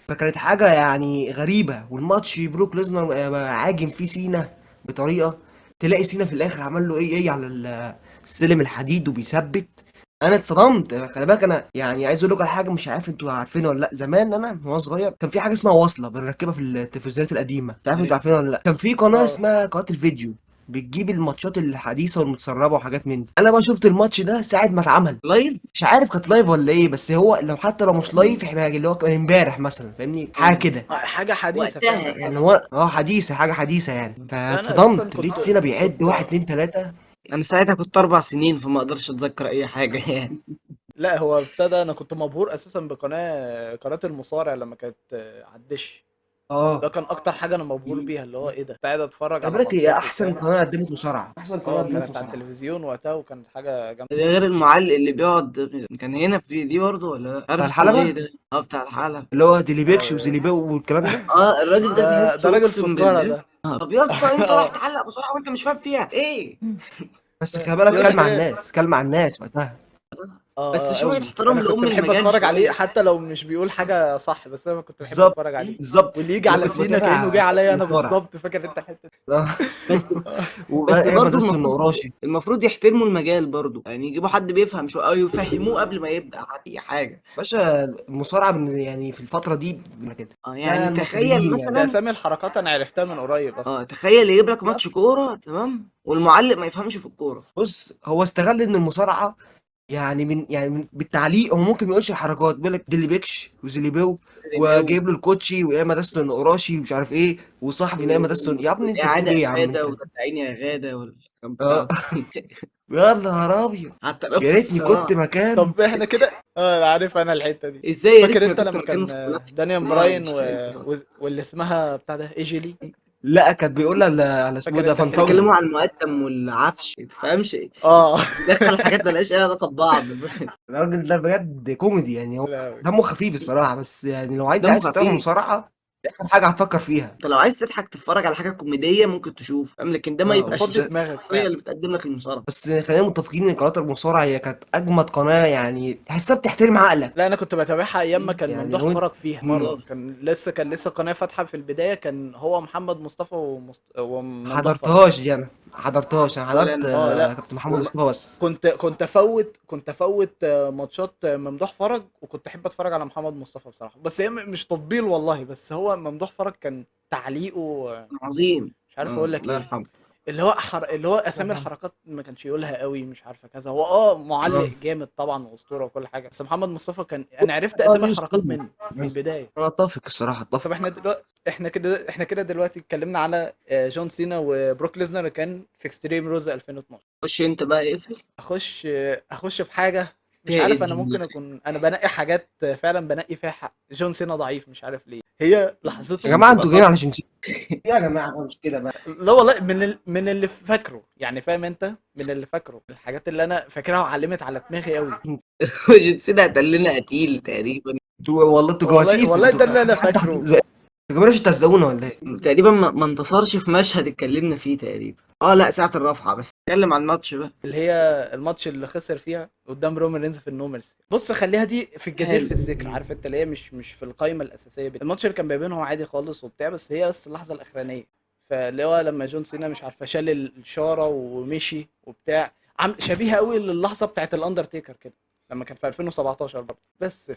فكانت حاجه يعني غريبه. والماتش بروك ليزنر عاجم فيه سينا بطريقه، تلاقي سينا في الاخر عمل له ايه على السلم الحديد وبيثبت. انا اتصدمت. خلي بالك انا يعني عايز اقول لكم على حاجه مش عارف انتوا عارفينها ولا لا. زمان انا وانا صغير كان في حاجه اسمها وصله بنركبها في التلفزيونات القديمه، مش عارف انتوا عارفينها ولا لا. كان في قناه اه اسمها قناه الفيديو، بتجيب الماتشات الحديثه والمتسربه وحاجات من دي. انا بقى شفت الماتش ده ساعه ما اتعمل، لايف. مش عارف كانت لايف ولا ايه، بس هو لو حتى لو مش لايف احنا اللي هو كان امبارح مثلا فاهمني، حاجه كده حاجه حديثه وقتها فعلا. يعني. هو حديثه، حاجه حديثه يعني. لا انا اساسا فاتصدمت لقيت كنت سينا بيعد واحد اتنين تلاته. انا ساعتها كنت 4 سنين فما اقدرش اتذكر اي حاجه يعني. لا هو ابتدى، انا كنت مبهور اساسا بقناه المصارع لما كانت على الدش. ده اه كان اكتر حاجه انا مبهور بيها، اللي هو ايه ده، قاعد اتفرج خلي على بالك هي ماتشات احسن وبتاع. قناه قدمت مصارعه، احسن قناه قدمت كانت على مصارعه. التلفزيون وقتها، وكانت حاجه جامده. ده غير المعلق اللي بيقعد، كان هنا في دي برضه ولا بتاع عارف اسمه ايه الحلبه ده؟ اه بتاع الحلقة. اللي هو ديليبيكش آه، وزيليبيو والكلام ده. اه الراجل ده ده تحسه راجل اقسم سكره بالله. ده. طب يا اسطى انت رايح اه تعلق بسرعة وانت مش فاهم فيها ايه؟ بس خلي بالك يا كلم مع ده الناس، كلم مع الناس وقتها. بس شوية قوي. احترام انا كنت لأم بحب المجال اتفرج عليه شوية. حتى لو مش بيقول حاجه صح، بس انا كنت بحب بالظبط اتفرج عليه. بالظبط. واللي يجي انا على كنت سينا كانه جاي بتابع عليا انا مصارعه. بالظبط، فاكر انت الحته دي؟ بس بس وايام برضه مدرسه المفروض النقراشي. المفروض يحترموا المجال برضه، يعني يجيبوا حد بيفهم شوية او يفهموه قبل ما يبدأ اي حاجة. باشا المصارعه يعني في الفتره دي كده. اه لا يعني تخيل المصريين يعني. ده مثلا، اسامي الحركات انا عرفتها من قريب اصلا. اه تخيل يجيب لك ماتش كورة تمام والمعلق ما يفهمش في الكورة. بص هو استغل ان المصارعه يعني بالتعليق هو ممكن ما يقولش الحركات، بيقول لك ديليبيكش وزيليبيو ريباو وجايب له الكوتشي وايام مدرسه النقراشي ومش عارف ايه وصاحبي نايم مدرسه يا ابني انت بتقول والإعادة ايه يا عم إفادة انت؟ وصدقيني يا غادة والكلام اه بتاعه. يا نهار ابيض. على يا ريتني التنفس كنت اه. مكانه. طب احنا كده، عارف انا الحته دي. ازاي يا فاكر ريتني انت كنت لما مكانه كان في التنفس. دانيال اه براين مش فاكر. واللي اسمها بتاع ده ايجيلي. لا كانت بيقول لها على اسمه إيه فاكر ده انت كانوا الحته دي؟ فانتازم. بيتكلموا عن المقدم والعفش ما تفهمش، اه بيدخل حاجات ملهاش اي علاقة ببعض. الراجل ده بجد كوميدي يعني، هو لا دمه خفيف الصراحه، بس يعني لو انت دمه عايز تتابع خفيف. مصارعه دي اخر حاجه هتفكر فيها. انت لو عايز تضحك تتفرج على حاجة كوميدية ممكن تشوف فاهم، لكن ده ما اه يبقاش بس تفضي دماغك الشخصية فعلا. اللي بتقدم لك المصارعة. بس خلينا متفقين ان قناه المصارعه هي كانت اجمد قناه، يعني تحسها بتحترم عقلك. لا انا كنت بتابعها ايام ما كان يعني ممدوح لو انت فرج فيها. مم. بالظبط. كان لسه قناه فاتحه في البدايه، كان هو محمد مصطفى وممدوح فرج. حضرتهاش دي انا حضرتهاش، انا ولا حضرت انا لا كابتن محمد والله. مصطفى بس. كنت افوت ماتشات ممدوح فرج، وكنت احب اتفرج على محمد مصطفى بصراحه، بس هي مش تطبيل والله، بس هو ممدوح فرج كان تعليقه عظيم. مش عارف اه اقول لك الله ايه. يرحمه. اللي هو اسامي الحركات ما كانش يقولها قوي، مش عارفه كذا. هو معلق اه جامد طبعا واسطوره وكل حاجه، بس محمد مصطفى كان انا عرفت اه اسامي ليه الحركات اسلوبه. منه في بس البدايه. انا اتفق الصراحه طب اتفق. احنا كده دلوقتي اتكلمنا على جون سينا وبروك ليزنر اللي كان في اكستريم روز 2012. خش انت بقى اقفل. اخش في حاجه مش فيها ايه عارف. انا دي؟ ممكن اكون انا بنقي حاجات فعلا بنقي فيها حق جون سينا ضعيف، مش عارف ليه. هي يا لحظته جماعه في انتوا جايين قصاد. علشان يا جماعه بقى مش كده بقى. لا والله من اللي فاكره يعني، فاهم انت، من اللي فاكره الحاجات اللي انا فاكرها وعلمت على دماغي قوي. وجد سينا قتلنا قتيل تقريبا. والله انتوا والله جواسيس والله انتوا، ده اللي انا حد فاكره. يا جماعه مش تهزقونا ولا ايه؟ تقريبا ما انتصرش في مشهد اتكلمنا فيه تقريبا. اه لا ساعة الرفعة بس. اتكلم عن الماتش بقى. اللي هي الماتش اللي خسر فيها قدام رومان رينز في النومرز. بص خليها دي في الجدير حلو. في الذكر، عارف انت، اللي هي مش في القائمه الاساسيه. الماتش اللي كان بينهم عادي خالص وبتاع، بس هي بس اللحظه الاخرانيه. فاللي هو لما جون سينا مش عارفه شال الشاره ومشي وبتاع، شبيهه قوي للحظه بتاعت الاندرتيكر كده لما كان في 2017 برضه. بس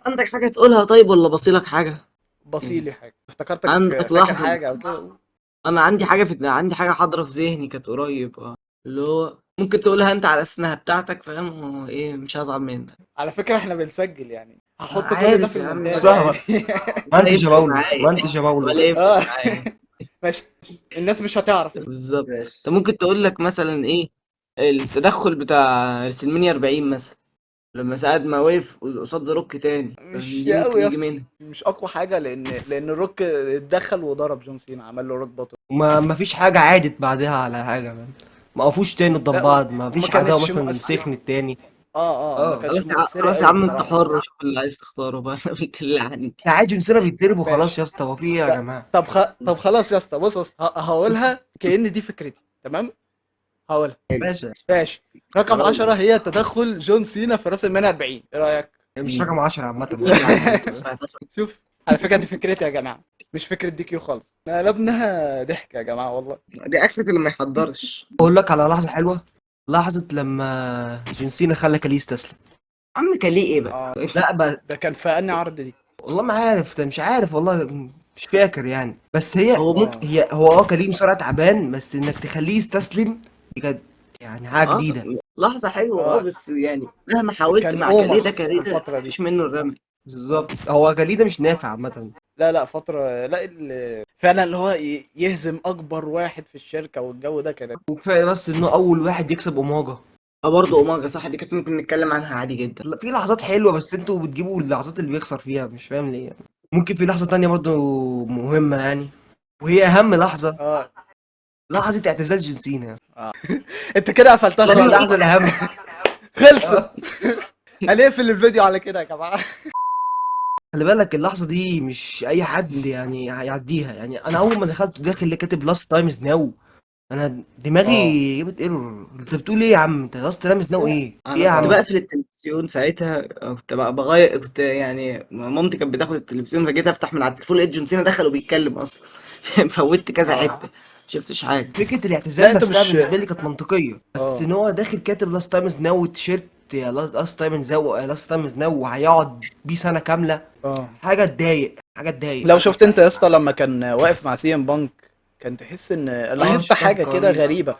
عندك حاجة تقولها طيب ولا بصيلك حاجة؟ فبصيلي حاجه افتكرتك عندك فاكر لحظة. حاجه او كده. انا عندي حاجة حاضرة في ذهني كانت قريب اه. اللي هو ممكن تقولها انت على اساس انها بتاعتك فاهم، هو ايه مش هزعل منك. على فكره احنا بنسجل يعني، هحط كل ده عارف في يا عم المونتاج ولا صح. عادي. ما ولا انتش يا يفرق باولو، ما معايا. انتش يا باولو. ولا يفرق اه معايا. ماشي. الناس مش هتعرف. بالظبط. انت ماشي. ممكن تقول لك مثلا ايه التدخل بتاع ريسلمانيا 40 مثلا، لما ساعد ما وقف قصاد ذا روك تاني، مش دي قوي ممكن يا يجي اسطى، منها. مش اقوى حاجه، لان روك اتدخل وضرب جون سينا، عمل له روك بوتو. ما فيش حاجه عادت بعدها على حاجه man. ما وقفوش تاني قدام لا بعض، ما وما فيش عداوه كانتش مثلا مؤثره. سخن التاني. ما اه كانتش مؤثره خلاص يا قوي عم انت بصراحه. حر، شوف اللي عايز تختاره بقى. انا قلت اللي عندي. يا عادي جون سينا بيتضرب وخلاص ماشي. يا اسطى، هو في ايه يا ط- جماعه؟ طب خلاص يا اسطى، بص هقولها كأن دي فكرتي، تمام. هقولها. باشا ماشي. رقم أقول 10 هي تدخل جون سينا في راس المال 40. ايه رايك؟ مش رقم 10 عامه ايه يعني. يا عم انت ما سمعتهاش؟ شوف، على فكره دي فكرتي يا جماعه، مش فكره دي كيو خالص. قلبناها ضحك يا جماعه والله. دي اكشن اللي ما يحضرش. اقول لك على لحظه حلوه، لحظه لما جون سينا خلى كاليس تسلم. عم كان ليه ايه بقى؟ اه لا ده كان في انهي عرض دي؟ والله ما عارف، مش عارف والله، مش فاكر يعني، بس هي هو ممكن. اه هو كان مصارع تعبان، بس انك تخليه يستسلم دي كانت يعني حاجه اه جديده. لحظة حلوة اه، اه بس يعني مهما حاولت كان مع كاليدا اومس في كاليدا الفتره دي. مفيش منه الرمي. بالظبط هو جليده مش نافع عامه. لا فتره، لا فعلا اللي هو يهزم اكبر واحد في الشركه والجو ده كان. وكفايه بس انه اول واحد يكسب اوماجا. اه برضه اوماجا صح، دي كانت ممكن نتكلم عنها عادي جدا. لا، في لحظات حلوه بس انتوا بتجيبوا اللحظات اللي بيخسر فيها، مش فاهم ليه يعني. ممكن في لحظة تانية برضو مهمة يعني، وهي أهم لحظة، اه لحظة اعتزال جون سينا يا اسطى. انت كده قفلتها دي خلاص. اللحظة الأهم. خلصت. هنقفل الفيديو على كده يا جماعه. خلي بالك اللحظة دي مش أي حد يعني هيعديها. يعني أنا أول ما دخلت داخل اللي كاتب لاست تايم از ناو، أنا اه دماغي جابت ايرور. أنت بتقول إيه يا عم؟ أنت لاست تايم از ناو إيه؟ إيه انا يا كنت عم؟ اه بقفل التلفزيون ساعتها، كنت بقى بغير، كنت يعني مامتي كانت بتاخد التلفزيون فجيت افتح من على التليفون لقيت جون سينا دخل وبيتكلم اصلا. فوتت كذا اه حته، شفتش حاجه. فكرة لا الاعتزال انت نفسها مش بالنسبة لي كانت منطقية، بس اه إن هو داخل كاتب لاست تايم از ناو تيشيرت يا لاست تايم از ناو، لاست تايم از ناو، وهيقعد بيه سنة كاملة. اه حاجة تضايق، حاجة تضايق. لو شفت انت يا اسطى لما كان واقف مع سي ام بانك، كان تحس ان اه لاحظت شفتها في حاجه كده الكواليس. غريبه.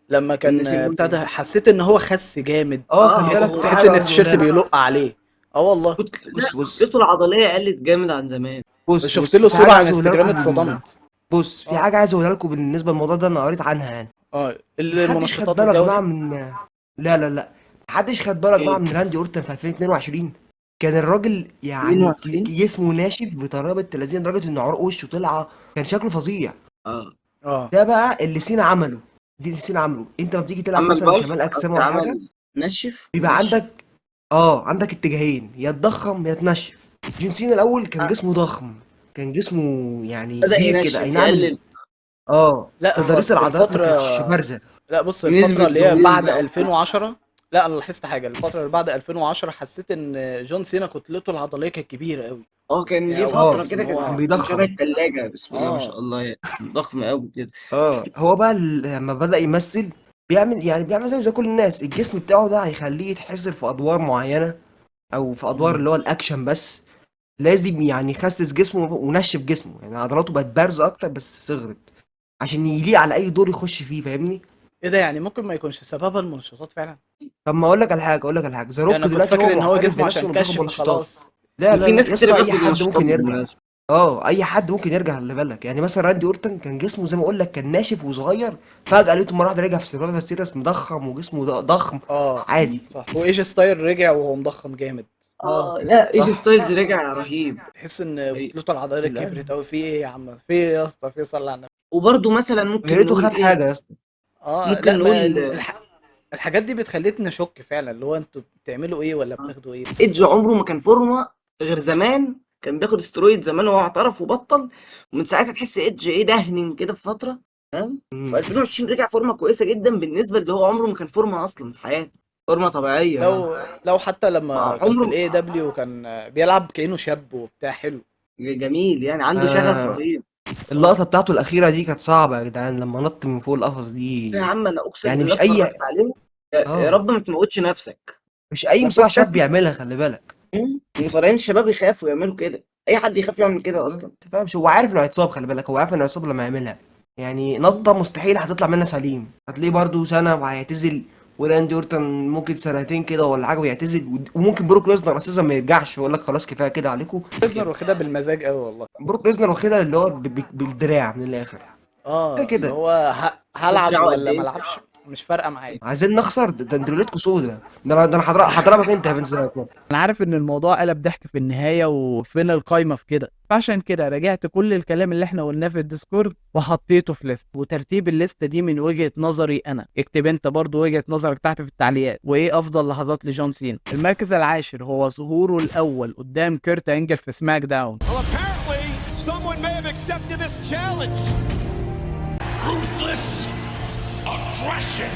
لما ان كان سيمون ابتدى حسيت ان هو خس جامد. اه خلي اه بالك تحس في تحس حاجة ان عايز التيشيرت أقولها لك. بيلق عليه. اه والله. لا بص كتلته العضليه قلت جامد عن زمان. شفت بص له في صوره حاجة على عايز أقولها انستجرام لكم اتصدمت. بص في اه حاجة عايز أقولها لكم بالنسبة للموضوع ده، أنا قريت عنها يعني. اه محدش خد المنشطات باله يا والجو جماعة ده. من، لا محدش خد باله يا جماعة ايه من راندي أورتن في 2022. كان الراجل يعني 22؟ جسمه ناشف بطريقة بنت لذينة لدرجة إن عروق وشه طلعة، كان شكله فظيع. اه اه ده بقى اللي سينا عمله، دي اللي سينا عمله. أنت لما بتيجي تلعب عمل مثلا بالك، كمال أجسام قصدي ولا حاجة، عمل نشف بيبقى ونشف. عندك عندك اتجاهين، يا تضخم يا تنشف. جون سينا الأول كان جسمه ضخم، كان جسمه يعني بدأ كبير كده، أي ينشف نعم يقلل، لا تضاريس في العضلات ما الفتره، كانتش بارزة. لا بص ونسبة الفتره اللي هي دهون بعد بقى وكده. 2010. لا انا لاحظت حاجه، الفتره اللي بعد 2010 حسيت ان جون سينا كتلته العضليه كانت كبيره قوي. اه كان يعني ليه او فترة اه تحس ان كده كان هو كان شبه بيضخم. التلاجة، بسم الله ما شاء اه الله يعني، ضخم قوي كده. هو بقى لما بدأ يمثل بيعمل زي كل الناس. الجسم بتاعه ده هيخليه يتحصر في ادوار معينة، او في ادوار مم. اللي هو الاكشن بس. لازم يعني يخسس جسمه ونشف جسمه، يعني عضلاته بقت بارزة اكتر بس صغرت عشان يليق على اي دور يخش فيه، فاهمني؟ ايه ده؟ يعني ممكن ما يكونش سببها المنشطات فعلا. طب ما اقول لك على حاجة ذا يعني روك انا كنت دلوقتي هو فاكر ان هو معترف جسمه بنفسه عشان انه بياخد كشف منشطات. فخلاص. لا وفي لا ناس يا كتير اسطى، اي بياخدوا حد منشطات ممكن يرجع. بالمناسبة. اي حد ممكن يرجع، خلي بالك. يعني مثلا راندي اورتن كان جسمه زي ما اقول لك كان ناشف وصغير، فجأة لقيته مره واحده رجع في سيرفايفر سيريس مضخم وجسمه ضخم اه عادي. صح، وايج ستايل رجع وهو مضخم جامد. اه لا ايجي صح. ستايلز رجع رهيب. تحس ان حقيقي. كتلته العضليه لا كبرت قوي. في ايه يا عم؟ في ايه يا اسطى؟ في إيه؟ صلي على النبي. وبرضه مثلا يا ممكن ريته نقول خد ايه، حاجه يا اسطى. اه ممكن لا ما نقول الحاجات دي بتخليتني اشك فعلا، اللي هو انتوا بتعملوا ايه ولا بتاخدوا ايه. ايدج عمره ما كان فورمه غير زمان، كان بياخد استرويد زمان وهو اعترف وبطل، ومن ساعتها تحس ايدج ايه دهن كده في فتره، فاهم؟ في مم. 2020 رجع فورمه كويسه جدا بالنسبه اللي هو عمره ما كان فورمه اصلا في حياته، فورمه طبيعيه يعني. لو حتى لما كان في عمره الاي دبليو كان بيلعب كأنه شاب وبتاع حلو. جميل يعني، عنده شغف آه رهيب. اه اللقطه بتاعته الاخيره دي كانت صعبه يا جدعان، لما نط من فوق القفص يا دي. عم انا اقسم يعني بالله مش اي اتفرجت عليه، يا اه رب ما تموتش نفسك. مش اي مصارع وكنت شاب بيعملها، خلي بالك. المصارعين الشباب يخافوا يعملوا كده، اي حد يخاف يعمل كده بالظبط، اصلا. تفهمش هو عارف انه هيتصاب، خلي بالك هو عارف انه هيتصاب لما يعملها. يعني نطة مستحيل هتطلع منها سليم، هتلاقيه برضو سنة وهيعتزل. وراندي اورتن ممكن سنتين كده ولا حاجة ويعتزل، وممكن بروك ليزنر اساسا ما يرجعش ويقول لك خلاص كفاية كده عليكم. ليزنر واخدها بالمزاج قوي والله. بروك ليزنر واخدها اللي هو بالدراع من الاخر. كده اه اللي كده. هو شوف هلعب دراعه قد ولا ما ايه. العبش مش فارقه معايا. عايزين نخسر؟ ده انتوا ليلتكوا سودا. ده انا هضربك انت يا بنت زي انا عارف ان الموضوع قلب ضحك في النهايه، وفين القايمه في كده، فعشان كده رجعت كل الكلام اللي احنا قلناه في الديسكورد وحطيته في ليست. وترتيب الليسته دي من وجهه نظري انا، اكتب انت برضو وجهه نظرك تحت في التعليقات. وايه افضل لحظات لجون سينا؟ المركز العاشر هو ظهوره الاول قدام كيرت انجل في سماك داون. Well, apparently, someone may have accepted this challenge. Ruthless aggression.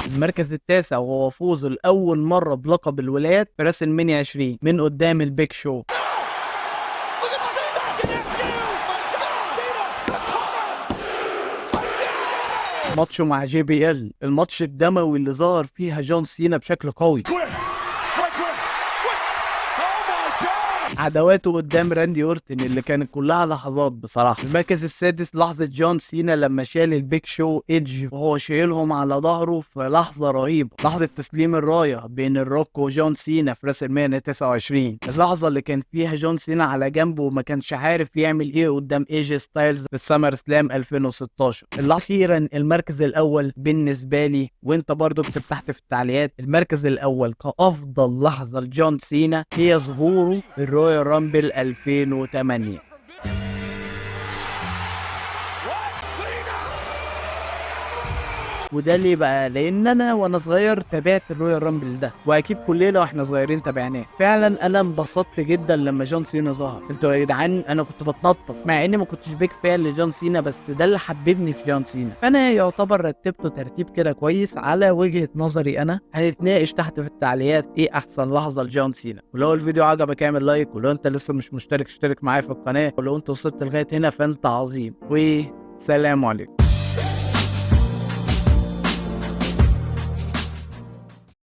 المركز التاسع وهو فوزه لاول مره بلقب الولايات في راس المنيا 20 من قدام البيج شو. Look at Cena! Connect you! John Cena! The cover! ماتشه مع جي بي ال، الماتش الدموي اللي ظهر فيها جون سينا بشكل قوي. Quick! Quick! Oh my God! عداواته قدام راندي اورتن اللي كانت كلها لحظات بصراحه. المركز السادس لحظه جون سينا لما شال البيج شو ايدج وهو شايلهم على ظهره في لحظه رهيبه، لحظه تسليم الرايه بين الروك وجون سينا في راس المانيا 29. اللحظه اللي كان فيها جون سينا على جنبه وما كانش عارف يعمل ايه قدام ايجي ستايلز في السمر سلام 2016. اخيرا المركز الاول بالنسبه لي، وانت برضو اكتب تحت في التعليقات المركز الاول كافضل لحظه لجون سينا، هي ظهوره رويال رامبل 2008. وده ليه بقى؟ لان انا وانا صغير تابعت الرويال رامبل ده، واكيد كلنا واحنا صغيرين تابعناه. فعلا انا انبسطت جدا لما جون سينا ظهر. انتوا يا جدعان انا كنت بتنطط مع اني ما كنتش بيك فان لجون سينا، بس ده اللي حببني في جون سينا. فانا يعتبر رتبته ترتيب كده كويس على وجهة نظري انا. هنتناقش تحت في التعليقات ايه احسن لحظة لجون سينا. ولو الفيديو عجبك اعمل لايك، ولو انت لسه مش مشترك اشترك معايا في القناة، ولو انت وصلت لغاية هنا فانت عظيم، وسلام عليكم.